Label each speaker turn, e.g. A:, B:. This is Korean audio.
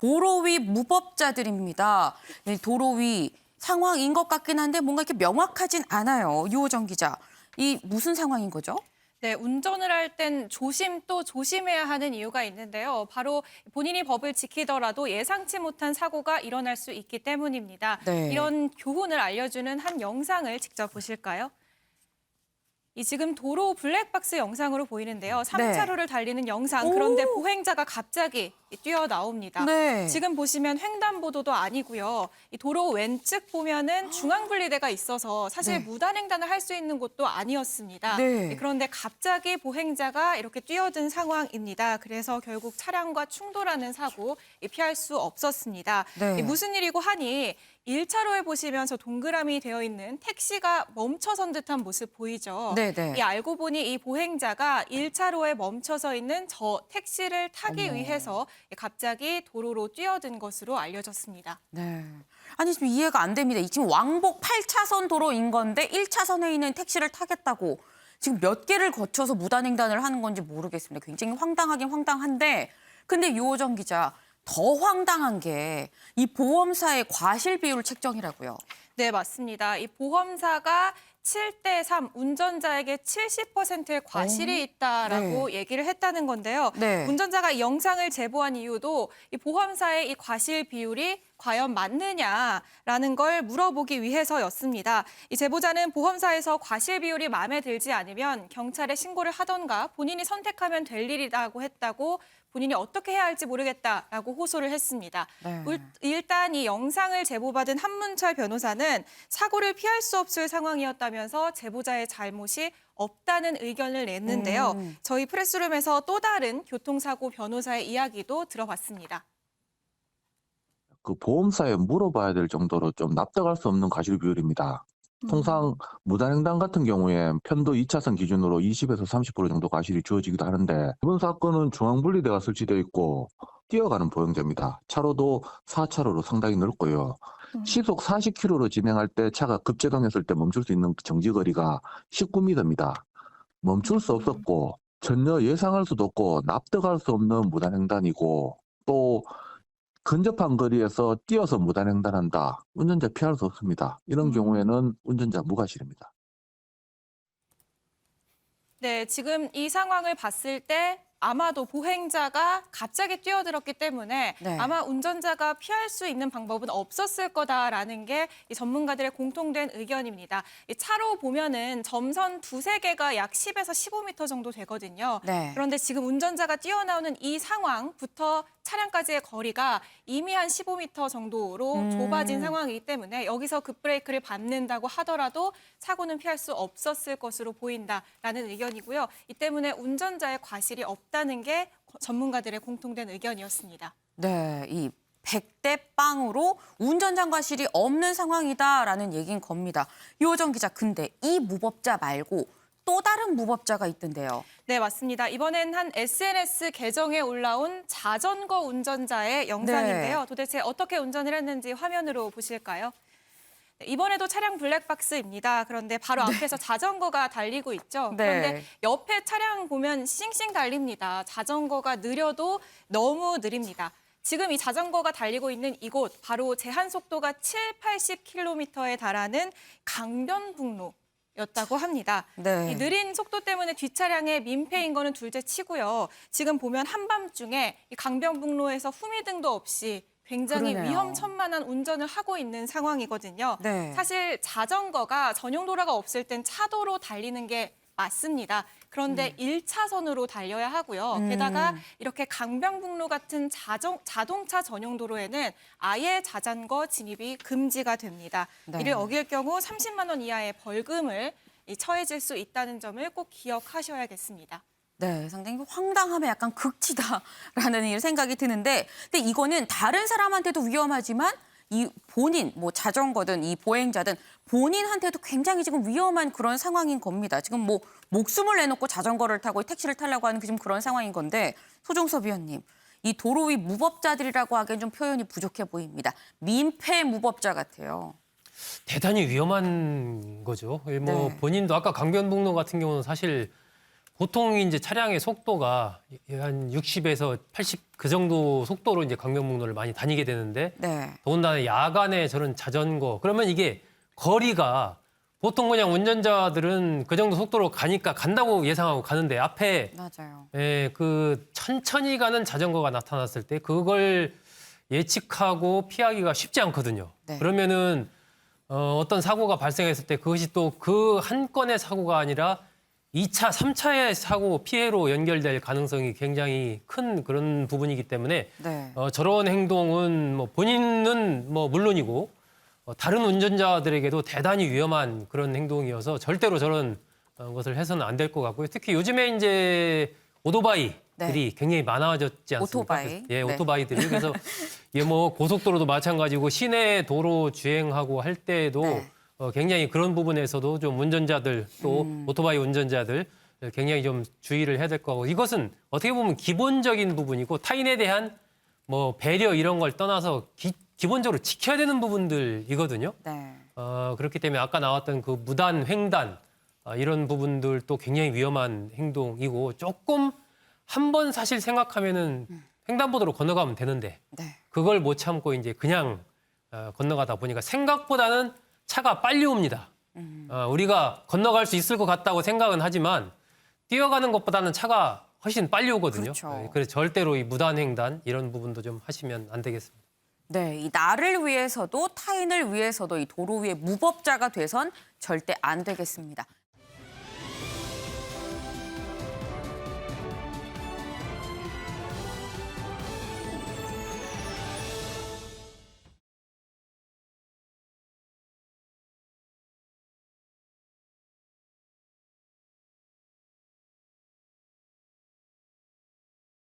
A: 도로 위 무법자들입니다. 네, 도로 위 상황인 것 같긴 한데 뭔가 이렇게 명확하진 않아요. 유호정 기자, 이 무슨 상황인 거죠?
B: 네, 운전을 할 땐 조심 또 조심해야 하는 이유가 있는데요. 바로 본인이 법을 지키더라도 예상치 못한 사고가 일어날 수 있기 때문입니다.
A: 네.
B: 이런 교훈을 알려주는 한 영상을 직접 보실까요? 이 지금 도로 블랙박스 영상으로 보이는데요.
A: 네.
B: 3차로를 달리는 영상,
A: 오!
B: 그런데 보행자가 갑자기 뛰어나옵니다.
A: 네.
B: 지금 보시면 횡단보도도 아니고요. 이 도로 왼측 보면은 중앙분리대가 있어서 사실
A: 네.
B: 무단횡단을 할 수 있는 곳도 아니었습니다.
A: 네.
B: 그런데 갑자기 보행자가 이렇게 뛰어든 상황입니다. 그래서 결국 차량과 충돌하는 사고 피할 수 없었습니다.
A: 네.
B: 무슨 일이고 하니 1차로에 보시면 저 동그라미 되어 있는 택시가 멈춰선 듯한 모습 보이죠?
A: 네네.
B: 이 알고 보니 이 보행자가 1차로에 멈춰서 있는 저 택시를 타기
A: 어머.
B: 위해서 갑자기 도로로 뛰어든 것으로 알려졌습니다.
A: 네. 아니, 지금 이해가 안 됩니다. 이 지금 왕복 8차선 도로인 건데 1차선에 있는 택시를 타겠다고 지금 몇 개를 거쳐서 무단횡단을 하는 건지 모르겠습니다. 굉장히 황당하긴 황당한데, 근데 유호정 기자, 더 황당한 게 이 보험사의 과실 비율 책정이라고요.
B: 네, 맞습니다. 이 보험사가 7대3 운전자에게 70%의 과실이 있다라고 얘기를 했다는 건데요.
A: 네.
B: 운전자가 이 영상을 제보한 이유도 이 보험사의 이 과실 비율이 과연 맞느냐라는 걸 물어보기 위해서였습니다. 이 제보자는 보험사에서 과실 비율이 마음에 들지 않으면 경찰에 신고를 하던가 본인이 선택하면 될 일이라고 했다고, 본인이 어떻게 해야 할지 모르겠다라고 호소를 했습니다.
A: 네.
B: 일단 이 영상을 제보받은 한문철 변호사는 사고를 피할 수 없을 상황이었다면서 제보자의 잘못이 없다는 의견을 냈는데요. 저희 프레스룸에서 또 다른 교통사고 변호사의 이야기도 들어봤습니다.
C: 그 보험사에 물어봐야 될 정도로 좀 납득할 수 없는 과실 비율입니다. 통상 무단횡단 같은 경우에 편도 2차선 기준으로 20에서 30% 정도 과실이 주어지기도 하는데, 이번 사건은 중앙분리대가 설치되어 있고 뛰어가는 보행자입니다. 차로도 4차로로 상당히 넓고요. 시속 40km로 진행할 때 차가 급제동했을 때 멈출 수 있는 정지거리가 19m입니다. 멈출 수 없었고 전혀 예상할 수도 없고 납득할 수 없는 무단횡단이고, 또 근접한 거리에서 뛰어서 무단횡단한다. 운전자 피할 수 없습니다. 이런 경우에는 운전자 무과실입니다.
B: 네, 지금 이 상황을 봤을 때 아마도 보행자가 갑자기 뛰어들었기 때문에
A: 네.
B: 아마 운전자가 피할 수 있는 방법은 없었을 거다라는 게 이 전문가들의 공통된 의견입니다. 이 차로 보면은 점선 두세 개가 약 10에서 15m 정도 되거든요.
A: 네.
B: 그런데 지금 운전자가 뛰어나오는 이 상황부터 차량까지의 거리가 이미 한 15m 정도로 좁아진 상황이기 때문에 여기서 급브레이크를 밟는다고 하더라도 사고는 피할 수 없었을 것으로 보인다라는 의견이고요. 이 때문에 운전자의 과실이 없다는 게 전문가들의 공통된 의견이었습니다.
A: 네, 이 100대 0으로 운전자 과실이 없는 상황이다라는 얘기인 겁니다. 유호정 기자, 근데 이 무법자 말고 또 다른 무법자가 있던데요.
B: 네, 맞습니다. 이번엔 한 SNS 계정에 올라온 자전거 운전자의 영상인데요. 도대체 어떻게 운전을 했는지 화면으로 보실까요? 네, 이번에도 차량 블랙박스입니다. 그런데 바로 앞에서 자전거가 달리고 있죠. 그런데
A: 네.
B: 옆에 차량 보면 싱싱 달립니다. 자전거가 느려도 너무 느립니다. 지금 이 자전거가 달리고 있는 이곳, 바로 제한 속도가 80km에 달하는 강변북로. 였다고 합니다.
A: 네.
B: 이 느린 속도 때문에 뒷차량에 민폐인 거는 둘째 치고요. 지금 보면 한밤중에 이 강변북로에서 후미등도 없이 굉장히
A: 그러네요.
B: 위험천만한 운전을 하고 있는 상황이거든요.
A: 네.
B: 사실 자전거가 전용 도로가 없을 땐 차도로 달리는 게 맞습니다. 그런데 1차선으로 달려야 하고요. 게다가 이렇게 강변북로 같은 자동차 전용 도로에는 아예 자전거 진입이 금지가 됩니다.
A: 네.
B: 이를 어길 경우 30만 원 이하의 벌금을 처해질 수 있다는 점을 꼭 기억하셔야겠습니다.
A: 네, 상당히 황당함에 약간 극치다라는 생각이 드는데, 근데 이거는 다른 사람한테도 위험하지만 이 본인, 뭐 자전거든 이 보행자든 본인한테도 굉장히 지금 위험한 그런 상황인 겁니다. 지금 뭐 목숨을 내놓고 자전거를 타고 택시를 타려고 하는 지금 그런 상황인 건데, 소종섭 위원님, 이 도로 위 무법자들이라고 하기엔 좀 표현이 부족해 보입니다. 민폐 무법자 같아요.
D: 대단히 위험한 거죠. 뭐
A: 네.
D: 본인도 아까 강변북로 같은 경우는 사실 보통 이제 차량의 속도가 한 60에서 80 그 정도 속도로 이제 강변북로를 많이 다니게 되는데
A: 네.
D: 더군다나 야간에 저런 자전거 그러면 이게 거리가 보통 그냥 운전자들은 그 정도 속도로 가니까 간다고 예상하고 가는데 앞에
A: 맞아요.
D: 그 천천히 가는 자전거가 나타났을 때 그걸 예측하고 피하기가 쉽지 않거든요.
A: 네.
D: 그러면은 어떤 사고가 발생했을 때 그것이 또 그 한 건의 사고가 아니라 2차, 3차의 사고 피해로 연결될 가능성이 굉장히 큰 그런 부분이기 때문에
A: 네.
D: 저런 행동은 뭐 본인은 뭐 물론이고 다른 운전자들에게도 대단히 위험한 그런 행동이어서 절대로 저런 것을 해서는 안 될 것 같고요. 특히 요즘에 이제 오토바이들이 굉장히 많아졌지 않습니까?
A: 오토바이.
D: 예,
A: 네.
D: 오토바이들이 그래서 이게 뭐 고속도로도 마찬가지고 시내 도로 주행하고 할 때도
A: 네.
D: 굉장히 그런 부분에서도 좀 운전자들 또 오토바이 운전자들 굉장히 좀 주의를 해야 될 거고 이것은 어떻게 보면 기본적인 부분이고 타인에 대한 뭐 배려 이런 걸 떠나서 기본적으로 지켜야 되는 부분들이거든요.
A: 네.
D: 그렇기 때문에 아까 나왔던 그 무단 횡단 이런 부분들도 굉장히 위험한 행동이고 조금 한 번 사실 생각하면은 횡단보도로 건너가면 되는데
A: 네.
D: 그걸 못 참고 이제 그냥 건너가다 보니까 생각보다는 차가 빨리 옵니다. 우리가 건너갈 수 있을 것 같다고 생각은 하지만 뛰어가는 것보다는 차가 훨씬 빨리 오거든요.
A: 그렇죠.
D: 그래서 절대로 이 무단횡단 이런 부분도 좀 하시면 안 되겠습니다.
A: 네, 이 나를 위해서도 타인을 위해서도 이 도로 위에 무법자가 돼선 절대 안 되겠습니다.